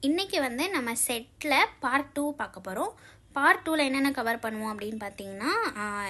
இன்றைக்கி வந்து நம்ம செட்டில் பார்ட் 2 பார்க்க போகிறோம். பார்ட் 2ல் என்னென்ன கவர் பண்ணுவோம் அப்படின்னு பார்த்தீங்கன்னா,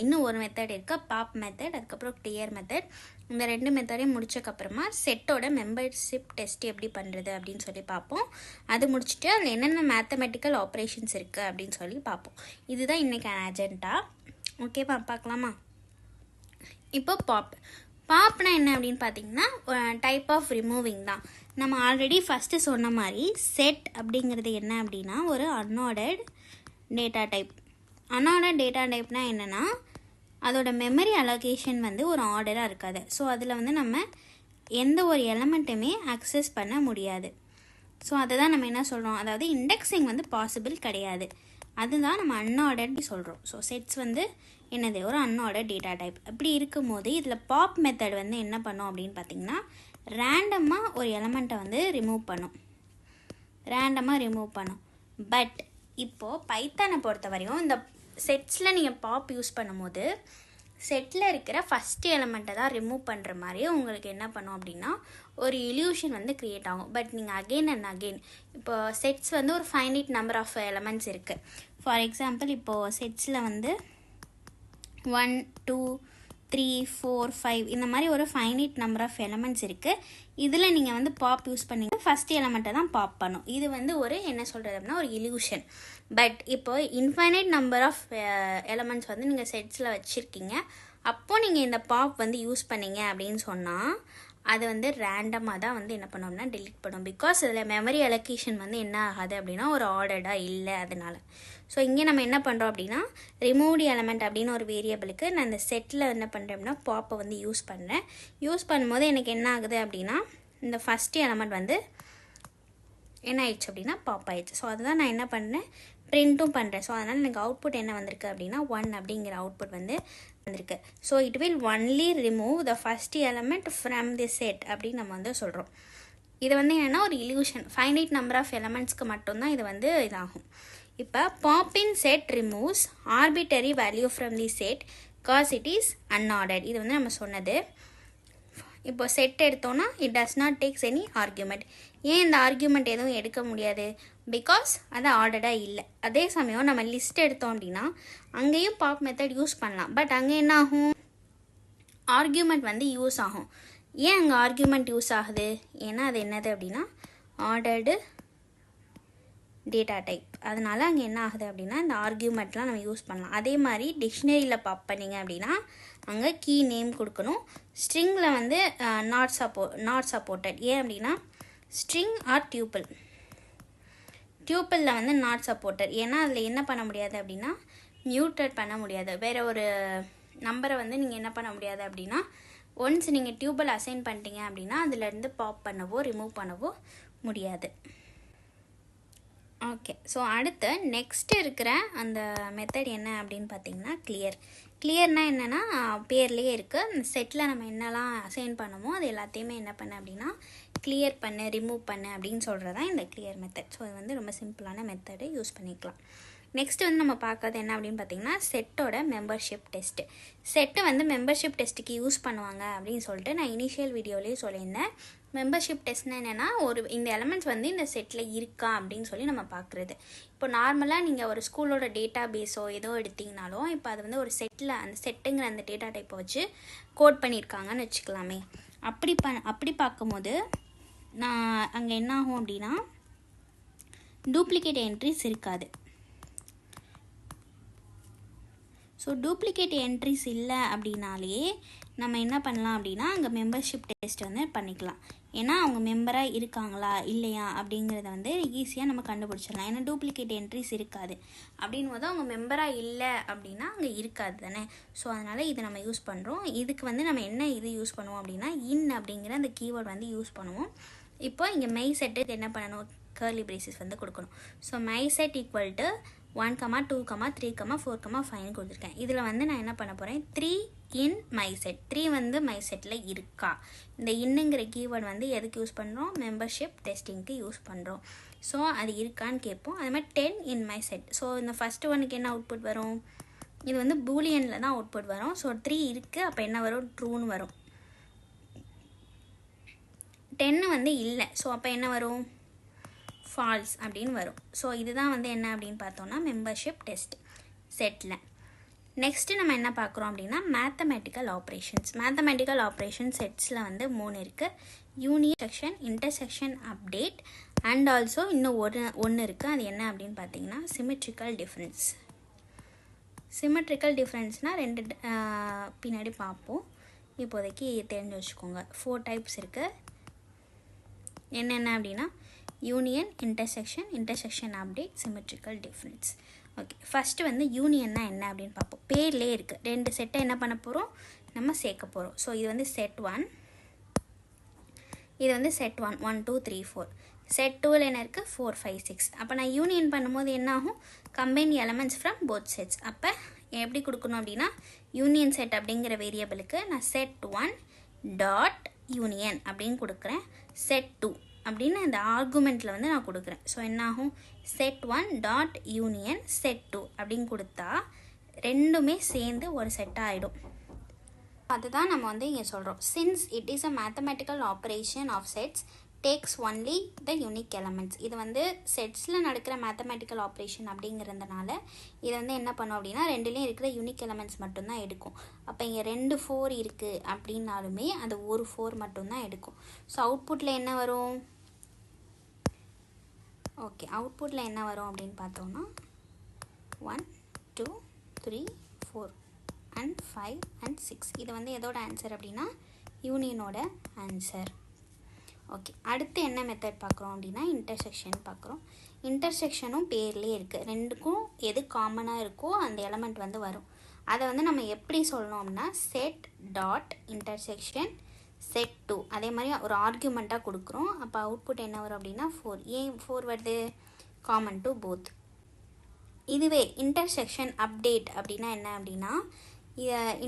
இன்னும் ஒரு மெத்தட் இருக்குது, பாப் மெத்தட், அதுக்கப்புறம் கிளியர் மெத்தட். இந்த 2 மெத்தடையும் முடிச்சக்கப்புறமா செட்டோட மெம்பர்ஷிப் டெஸ்ட் எப்படி பண்ணுறது அப்படின்னு சொல்லி பார்ப்போம். அது முடிச்சுட்டு அதில் என்னென்ன மேத்தமெட்டிக்கல் ஆப்ரேஷன்ஸ் இருக்குது அப்படின்னு சொல்லி பார்ப்போம். இதுதான் இன்றைக்கான அஜெண்டா. ஓகேவா, பார்க்கலாமா? இப்போ பாப்னா என்ன அப்படின்னு பார்த்தீங்கன்னா, டைப் ஆஃப் ரிமூவிங் தான். நம்ம ஆல்ரெடி ஃபஸ்ட்டு சொன்ன மாதிரி செட் அப்படிங்கிறது என்ன அப்படின்னா ஒரு unordered data type. Unordered data டைப்னால் என்னென்னா, அதோட மெமரி அலோகேஷன் வந்து ஒரு ஆர்டராக இருக்காது. ஸோ அதில் வந்து நம்ம எந்த ஒரு எலமெண்ட்டுமே அக்சஸ் பண்ண முடியாது. ஸோ அதை தான் நம்ம என்ன சொல்கிறோம், அதாவது இண்டெக்ஸிங் வந்து பாசிபிள் கிடையாது. அதுதான் நம்ம அன்ஆர்டர்ட் சொல்கிறோம். ஸோ செட்ஸ் வந்து என்னது, ஒரு அன்ஆர்டர்ட் டேட்டா டைப். அப்படி இருக்கும்போது இதில் பாப் மெத்தட் வந்து என்ன பண்ணும் அப்படின்னு பார்த்தீங்கன்னா, ரேண்டமாக ஒரு எலமெண்ட்டை வந்து ரிமூவ் பண்ணும். பட் இப்போது பைத்தானை பொறுத்த வரையும் இந்த செட்ஸில் நீங்கள் பாப் யூஸ் பண்ணும்போது செட்டில் இருக்கிற ஃபஸ்ட்டு எலமெண்ட்டை தான் ரிமூவ் பண்ணுற மாதிரி உங்களுக்கு என்ன பண்ணும் அப்படின்னா ஒரு இல்யூஷன் வந்து க்ரியேட் ஆகும். பட் நீங்கள் அகெயின் அண்ட் அகெயின் இப்போ செட்ஸ் வந்து ஒரு ஃபைனைட் நம்பர் ஆஃப் எலமெண்ட்ஸ் இருக்குது. ஃபார் எக்ஸாம்பிள் இப்போது செட்ஸில் வந்து 1 2 3 4 5 இந்த மாதிரி ஒரு ஃபைனைட் நம்பர் ஆஃப் எலமெண்ட்ஸ் இருக்குது. இதில் நீங்கள் வந்து பாப் யூஸ் பண்ணிங்க, ஃபஸ்ட் எலமெண்ட்டை தான் பாப் பண்ணும். இது வந்து ஒரு என்ன சொல்கிறது அப்படின்னா ஒரு இல்யூஷன். பட் இப்போ இன்ஃபைனைட் நம்பர் ஆஃப் எலமெண்ட்ஸ் வந்து நீங்கள் செட்ஸில் வச்சுருக்கீங்க. அப்போது நீங்கள் இந்த பாப் வந்து யூஸ் பண்ணீங்க அப்படின்னு சொன்னால் அது வந்து ரேண்டமாக தான் வந்து என்ன பண்ணோம்னா டெலீட் பண்ணும். பிகாஸ் அதில் மெமரி அலோகேஷன் வந்து என்ன ஆகாது அப்படின்னா ஒரு ஆர்டர்டாக இல்லை. அதனால் ஸோ இங்கே நம்ம என்ன பண்ணுறோம் அப்படின்னா ரிமூவ்டு எலமெண்ட் அப்படின்னு ஒரு வேரியபிளுக்கு நான் இந்த செட்டில் என்ன பண்ணுறேன் அப்படின்னா பாப்பை வந்து யூஸ் பண்ணும்போது எனக்கு என்ன ஆகுது அப்படின்னா இந்த ஃபஸ்ட்டு எலமெண்ட் வந்து என்ன ஆயிடுச்சு அப்படின்னா பாப் ஆயிடுச்சு. ஸோ அதுதான் நான் என்ன பண்ணேன், பிரிண்ட்டும் பண்ணுறேன். ஸோ அதனால் எனக்கு அவுட்புட் என்ன வந்திருக்கு அப்படின்னா 1 அப்படிங்கிற அவுட்புட் வந்து வந்திருக்கு. So it will only remove the first element from the set அப்படின்னு நம்ம வந்து சொல்கிறோம். இது வந்து என்னென்னா ஒரு இல்யூஷன், ஃபைனைட் நம்பர் ஆஃப் எலமெண்ட்ஸ்க்கு மட்டும்தான் இது வந்து இதாகும். இப்போ பாப்பின் set removes arbitrary value from the set cause it is unordered. இது வந்து நம்ம சொன்னது. இப்போ செட் எடுத்தோன்னா it does not takes any argument. ஏன் இந்த ஆர்கியூமெண்ட் எதுவும் எடுக்க முடியாது, பிகாஸ் அது ஆர்டர்டாக இல்லை. அதே சமயம் நம்ம லிஸ்ட் எடுத்தோம் அப்படின்னா அங்கேயும் பாப் மெத்தட் யூஸ் பண்ணலாம். பட் அங்கே என்ன ஆகும், ஆர்கியூமெண்ட் வந்து யூஸ் ஆகும். ஏன் அங்கே ஆர்கியூமெண்ட் யூஸ் ஆகுது, ஏன்னா அது என்னது அப்படின்னா ஆர்டர்டு டேட்டா டைப். அதனால் அங்கே என்ன ஆகுது அப்படின்னா இந்த ஆர்கியூமெண்ட்லாம் நம்ம யூஸ் பண்ணலாம். அதே மாதிரி டிக்ஷனரியில் பாப் பண்ணிங்க அப்படின்னா அங்கே கீ நேம் கொடுக்கணும். ஸ்ட்ரிங்கில் வந்து நாட் சப்போர்ட்டட். ஏன் அப்படின்னா ஸ்ட்ரிங் ஆர் டியூப்பிளில் வந்து நாட் சப்போர்ட்டட். ஏன்னா அதில் என்ன பண்ண முடியாது அப்படின்னா மியூட்டட் பண்ண முடியாது. வேறு ஒரு நம்பரை வந்து நீங்கள் என்ன பண்ண முடியாது அப்படின்னா ஒன்ஸ் நீங்கள் டியூப்பிள் அசைன் பண்ணிட்டீங்க அப்படின்னா அதிலேருந்து பாப் பண்ணவோ ரிமூவ் பண்ணவோ முடியாது. ஓகே, ஸோ அடுத்து நெக்ஸ்ட் இருக்கிற அந்த மெத்தட் என்ன அப்படின்னு பார்த்தீங்கன்னா கிளியர்னால் என்னென்னா பேர்லேயே இருக்குது. அந்த செட்டில் நம்ம என்னெல்லாம் அசைன் பண்ணுமோ அது எல்லாத்தையுமே என்ன பண்ண அப்படின்னா கிளியர் பண்ணு, ரிமூவ் பண்ணு அப்படின்னு சொல்கிறது தான் இந்த கிளியர் மெத்தட். ஸோ இது வந்து ரொம்ப சிம்பிளான மெத்தடை யூஸ் பண்ணிக்கலாம். நெக்ஸ்ட் வந்து நம்ம பார்க்குறது என்ன அப்படின்னு பார்த்தீங்கன்னா செட்டோட மெம்பர்ஷிப் டெஸ்ட்டு. செட்டு வந்து மெம்பர்ஷிப் டெஸ்ட்டுக்கு யூஸ் பண்ணுவாங்க அப்படின்னு சொல்லிட்டு நான் இனிஷியல் வீடியோலேயே சொல்லியிருந்தேன். மெம்பர்ஷிப் டெஸ்ட்னா என்னென்னா இந்த எலமெண்ட்ஸ் வந்து இந்த செட்டில் இருக்கா அப்படின்னு சொல்லி நம்ம பார்க்குறது. இப்போ நார்மலாக நீங்கள் ஒரு ஸ்கூலோட டேட்டா பேஸோ ஏதோ எடுத்திங்கனாலும் இப்போ அது வந்து ஒரு செட்டில் அந்த செட்டுங்கிற அந்த டேட்டா டைப்பை வச்சு கோட் பண்ணியிருக்காங்கன்னு வச்சுக்கலாமே. அப்படி பார்க்கும்போது நான் அங்கே என்ன ஆகும் அப்படின்னா டூப்ளிகேட் என்ட்ரிஸ் இருக்காது. ஸோ டூப்ளிகேட் என்ட்ரிஸ் இல்லை அப்படின்னாலே நம்ம என்ன பண்ணலாம் அப்படின்னா அங்கே மெம்பர்ஷிப் டெஸ்ட் வந்து பண்ணிக்கலாம். ஏன்னா அவங்க மெம்பராக இருக்காங்களா இல்லையா அப்படிங்கிறத வந்து ஈஸியாக நம்ம கண்டுபிடிச்சிடலாம். ஏன்னா டூப்ளிகேட் என்ட்ரிஸ் இருக்காது அப்படின் போது அவங்க மெம்பராக இல்லை அப்படின்னா அங்கே இருக்காது தானே. ஸோ அதனால் இதை நம்ம யூஸ் பண்ணுறோம். இதுக்கு வந்து நம்ம என்ன இது யூஸ் பண்ணுவோம் அப்படின்னா அப்படிங்கிற அந்த கீவேர்ட் வந்து யூஸ் பண்ணுவோம். இப்போ இங்கே மை செட்டு என்ன பண்ணணும், கர்லி பிரேசஸ் வந்து கொடுக்கணும். So my set equal to 1, 2, 3, 4, 5 கொடுத்துருக்கேன். இதில் வந்து நான் என்ன பண்ண போகிறேன், 3 இன் மை செட். 3 வந்து மை செட்டில் இருக்கா. இந்த இன்னுங்கிற கீவேர்ட் வந்து எதுக்கு யூஸ் பண்ணுறோம், மெம்பர்ஷிப் டெஸ்டிங்க்கு யூஸ் பண்ணுறோம். ஸோ அது இருக்கான்னு கேட்போம். அது மாதிரி 10 இன் மை செட். ஸோ இந்த ஃபஸ்ட்டு ஒனுக்கு என்ன அவுட்புட் வரும், இது வந்து பூலியனில் தான் அவுட்புட் வரும். ஸோ 3 இருக்குது, அப்போ என்ன வரும், ட்ரூன்னு வரும். 10 வந்து இல்லை, ஸோ அப்போ என்ன வரும், ஃபால்ஸ் அப்படின்னு வரும். ஸோ இதுதான் வந்து என்ன அப்படின்னு பார்த்தோம்னா மெம்பர்ஷிப் டெஸ்ட் செட்டில். நெக்ஸ்ட்டு நம்ம என்ன பார்க்குறோம் அப்படின்னா மேத்தமெட்டிக்கல் ஆப்ரேஷன்ஸ் செட்ஸில் வந்து 3 இருக்குது. Union section, intersection, update and also இன்னும் ஒன்று இருக்குது. அது என்ன அப்படின்னு பார்த்தீங்கன்னா சிமெட்ரிக்கல் டிஃப்ரென்ஸ்னால் 2 பின்னாடி பார்ப்போம். இப்போதைக்கு தெரிஞ்சு வச்சுக்கோங்க. 4 டைப்ஸ் இருக்குது. என்னென்ன அப்படின்னா union, intersection update, symmetrical difference. Okay, first வந்து யூனியன்னா என்ன அப்படின்னு பார்ப்போம். பேர்லேயே இருக்குது. 2 செட்டை என்ன பண்ண போகிறோம், நம்ம சேர்க்க போகிறோம். ஸோ இது வந்து செட் 1, இது வந்து செட் 1 1 2 3 4. செட் 2ல் என்ன இருக்குது 4 5 6. அப்போ நான் யூனியன் பண்ணும்போது என்ன ஆகும், combine elements from both sets. அப்போ எப்படி கொடுக்கணும் அப்படின்னா யூனியன் செட் அப்படிங்கிற வேரியபிளுக்கு நான் செட் 1 டாட் யூனியன் அப்படின்னு கொடுக்குறேன். செட் 2 அப்படின்னு இந்த ஆர்குமெண்ட்டில் வந்து நான் கொடுக்குறேன். ஸோ என்னாகும் செட் 1 டாட் யூனியன் செட் 2 அப்படின்னு கொடுத்தா ரெண்டுமே சேர்ந்து ஒரு செட்டாக ஆகிடும். அதுதான் நம்ம வந்து இங்கே சொல்கிறோம். Since it is a mathematical operation of sets takes only the unique elements. இது வந்து செட்ஸில் நடக்கிற மேத்தமெட்டிக்கல் ஆப்ரேஷன் அப்படிங்கிறதுனால இதை வந்து என்ன பண்ணும் அப்படின்னா ரெண்டுலேயும் இருக்கிற யூனிக் எலமெண்ட்ஸ் மட்டும்தான் எடுக்கும். அப்போ இங்கே 2 4 இருக்குது அப்படின்னாலுமே அது ஒரு 4 மட்டும்தான் எடுக்கும். ஸோ அவுட்புட்டில் என்ன வரும், ஓகே அவுட்புட்டில் என்ன வரும் அப்படின்னு பார்த்தோம்னா 1 2 3 4 and 5 and 6. இது வந்து எதோட ஆன்சர் அப்படின்னா யூனியனோட ஆன்சர். ஓகே, அடுத்து என்ன மெத்தட் பார்க்குறோம் அப்படின்னா இன்டர்செக்ஷன் பார்க்குறோம். இன்டர்செக்ஷனும் பேர்லேயே இருக்குது. ரெண்டுக்கும் எது காமனாக இருக்கோ அந்த எலமெண்ட் வந்து வரும். அதை வந்து நம்ம எப்படி சொல்லணும் அப்படின்னா செட் டாட் இன்டர்செக்ஷன் செட் 2. அதே மாதிரி ஒரு ஆர்குமெண்ட்டாக கொடுக்குறோம். அப்போ அவுட்புட் என்ன வரும் அப்படின்னா 4. ஏன் 4 வருது, காமன் டு போத். இதுவே இன்டர்செக்ஷன் அப்டேட் அப்படின்னா என்ன அப்படின்னா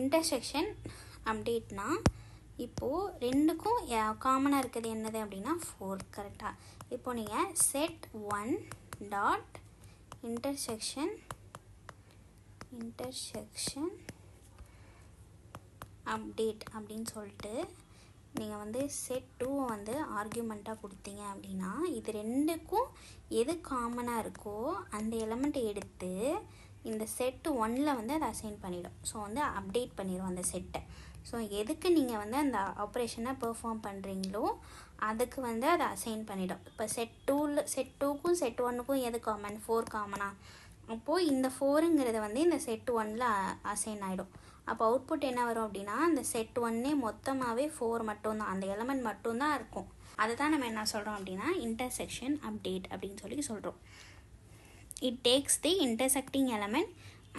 இன்டர்செக்ஷன் அப்டேட்னா இப்போது ரெண்டுக்கும் காமனாக இருக்கிறது என்னது அப்படின்னா 4. கரெக்டாக. இப்போது நீங்கள் செட் 1 டாட் இன்டர்செக்ஷன் அப்டேட் அப்படின்னு சொல்லிட்டு நீங்கள் வந்து செட் 2 வந்து ஆர்கியூமெண்ட்டாக கொடுத்தீங்க அப்படின்னா இது ரெண்டுக்கும் எது காமனாக இருக்கோ அந்த எலமெண்ட்டை எடுத்து இந்த செட் 1ல் வந்து அதை அசைன் பண்ணிடும். ஸோ வந்து அப்டேட் பண்ணிடும் அந்த செட்டை. ஸோ எதுக்கு நீங்கள் வந்து அந்த ஆப்ரேஷனை பெர்ஃபார்ம் பண்ணுறீங்களோ அதுக்கு வந்து அதை அசைன் பண்ணிடும். இப்போ செட் 2க்கும் செட் 1க்கும் எது காமன், 4 காமனா. அப்போது இந்த 4ங்கிறது வந்து இந்த செட் 1ல் அசைன் ஆகிடும். அப்போ அவுட்புட் என்ன வரும் அப்படின்னா அந்த செட் 1 மொத்தமாகவே 4 மட்டும்தான், அந்த எலமெண்ட் மட்டும்தான் இருக்கும். அதுதான் நம்ம என்ன சொல்கிறோம் அப்படின்னா இன்டர்செக்ஷன் அப்டேட் அப்படின்னு சொல்லி சொல்கிறோம். It takes the intersecting element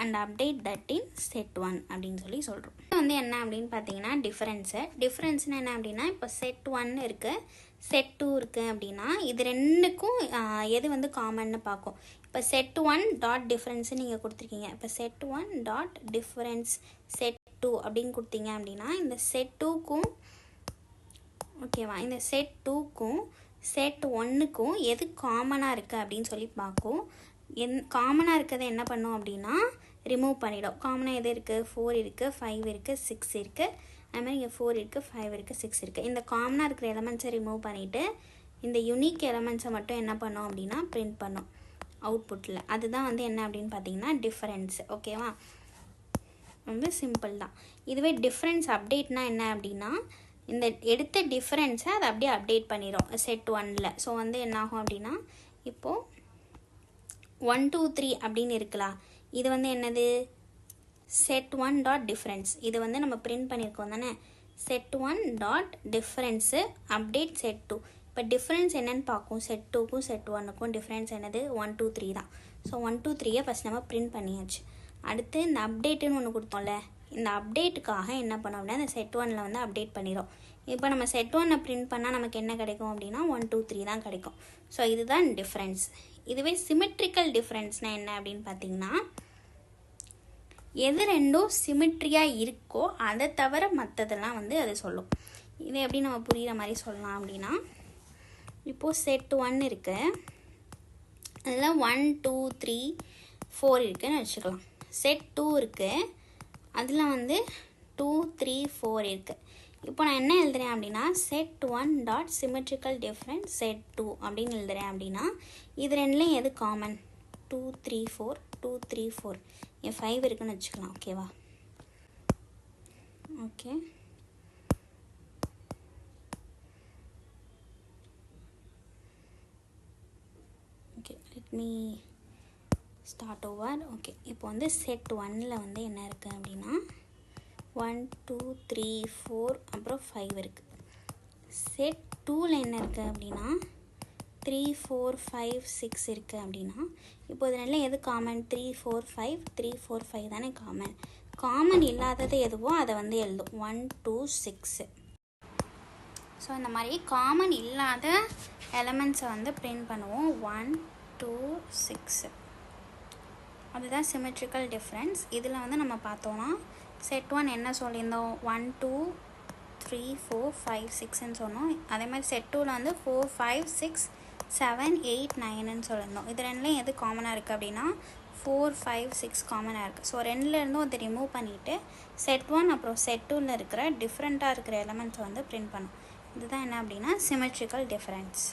and update that in set 1 அப்படின்னு சொல்லி சொல்கிறோம். இது வந்து என்ன அப்படின்னு பார்த்தீங்கன்னா டிஃப்ரென்ஸ்னால் என்ன அப்படின்னா இப்போ செட் 1 இருக்குது, செட் 2 இருக்குது அப்படின்னா இது ரெண்டுக்கும் எது வந்து காமன்னு பார்க்கும். இப்போ செட் 1 டாட் டிஃப்ரென்ஸு நீங்கள் கொடுத்துருக்கீங்க. இப்போ செட் 1 டாட் டிஃப்ரென்ஸ் செட் 2 அப்படின்னு கொடுத்தீங்க அப்படின்னா இந்த செட் 2க்கும் ஓகேவா, இந்த செட் 2க்கும் செட் 1க்கும் எது காமனாக இருக்குது அப்படின்னு சொல்லி பார்க்கும். காமனாக இருக்கிறத என்ன பண்ணும் அப்படின்னா ரிமூவ் பண்ணிடும். காமனாக எது இருக்குது, 4 இருக்குது, 5 இருக்குது, 6 இருக்குது. அதுமாதிரி இங்கே 4 இருக்குது, 5 இருக்குது, 6 இருக்குது. இந்த காமனாக இருக்கிற எலமெண்ட்ஸை ரிமூவ் பண்ணிவிட்டு இந்த யூனிக் எலமெண்ட்ஸை மட்டும் என்ன பண்ணோம் அப்படின்னா பிரிண்ட் பண்ணோம் அவுட்புட்டில். அதுதான் வந்து என்ன அப்படின்னு பார்த்தீங்கன்னா டிஃப்ரென்ஸ். ஓகேவா, ரொம்ப சிம்பிள் தான். இதுவே டிஃப்ரென்ஸ் அப்டேட்னா என்ன அப்படின்னா இந்த எடுத்த டிஃப்ரென்ஸை அதை அப்படியே அப்டேட் பண்ணிடும் செட் 1ல். ஸோ வந்து என்னாகும் அப்படின்னா இப்போது 1 2 3 அப்படின்னு இருக்கலாம். இது வந்து என்னது செட் 1 டாட் டிஃப்ரென்ஸ். இது வந்து நம்ம பிரிண்ட் பண்ணியிருக்கோம் தானே. Set 1 dot difference update set 2. இப்போ டிஃப்ரென்ஸ் என்னென்னு பார்க்கும். செட் 2க்கும் செட் 1க்கும் டிஃப்ரென்ஸ் என்னது 1 2 3 தான். ஸோ 1 2 3 ஃபஸ்ட் நம்ம பிரிண்ட் பண்ணியாச்சு. அடுத்து இந்த அப்டேட்டுன்னு ஒன்று கொடுத்தோம்ல, இந்த அப்டேட்டுக்காக என்ன பண்ணோம் அப்படின்னா இந்த செட் 1ல் வந்து அப்டேட் பண்ணிடும். இப்போ நம்ம செட் 1 பிரிண்ட் பண்ணால் நமக்கு என்ன கிடைக்கும் அப்படின்னா 1 2 3 தான் கிடைக்கும். ஸோ இதுதான் டிஃப்ரென்ஸ். இதுவே சிமெட்ரிக்கல் டிஃப்ரென்ஸ்னால் என்ன அப்படின்னு பார்த்தீங்கன்னா எது ரெண்டும் சிமெட்ரியாக இருக்கோ அதை தவிர மற்றதெல்லாம் வந்து அது சொல்லும். இதை எப்படி நம்ம புரிகிற மாதிரி சொல்லலாம் அப்படின்னா இப்போது செட் 1 இருக்குது, அதில் 1 2 3 4 இருக்குதுன்னு வச்சுக்கலாம். செட் 2 இருக்குது, அதில் வந்து 2 3 4 இருக்குது. இப்போ நான் என்ன எழுதுறேன் அப்படின்னா set 1 dot symmetrical difference set 2 அப்படின்னு எழுதுறேன் அப்படின்னா இது ரெண்டுலேயும் எது காமன்? 2 3 4 2 3 4 இங்கே 5 இருக்குன்னு வச்சுக்கலாம். ஓகேவா? Okay, okay, let me start over. Okay, இப்போ வந்து செட் 1ல் வந்து என்ன இருக்குது அப்படின்னா 1 2 3 4 அப்புறம் 5 இருக்குது. செட் 2ல் என்ன இருக்குது அப்படின்னா 3 4 5 6 இருக்குது அப்படின்னா இப்போ இதனால எது காமன்? 3 4 5 3 4 5 தானே காமன். காமன் இல்லாதது எதுவோ அதை வந்து எழுதும். 1 2 6. ஸோ இந்த மாதிரி காமன் இல்லாத எலமெண்ட்ஸை வந்து பிரிண்ட் பண்ணுவோம். 1 2 6 அதுதான் சிமெட்ரிக்கல் டிஃப்ரென்ஸ். இதில் வந்து நம்ம பார்த்தோன்னா செட் 1 என்ன சொல்லியிருந்தோம்? 1 2 3 4 5 6ன்னு சொன்னோம். அதே மாதிரி செட் 2ல் வந்து 4 5 6 7 8 9ன்னு சொல்லியிருந்தோம். இது ரெண்டுலேயும் எது காமனாக இருக்குது அப்படின்னா 4 5 6 காமனாக இருக்குது. ஸோ ரெண்டுலேருந்தும் அதை ரிமூவ் பண்ணிவிட்டு செட் 1 அப்புறம் செட் 2ல் இருக்கிற டிஃப்ரெண்ட்டாக இருக்கிற எலமெண்ட்ஸை வந்து பிரிண்ட் பண்ணும். இதுதான் என்ன அப்படின்னா சிமெட்ரிக்கல் டிஃப்ரென்ஸ்.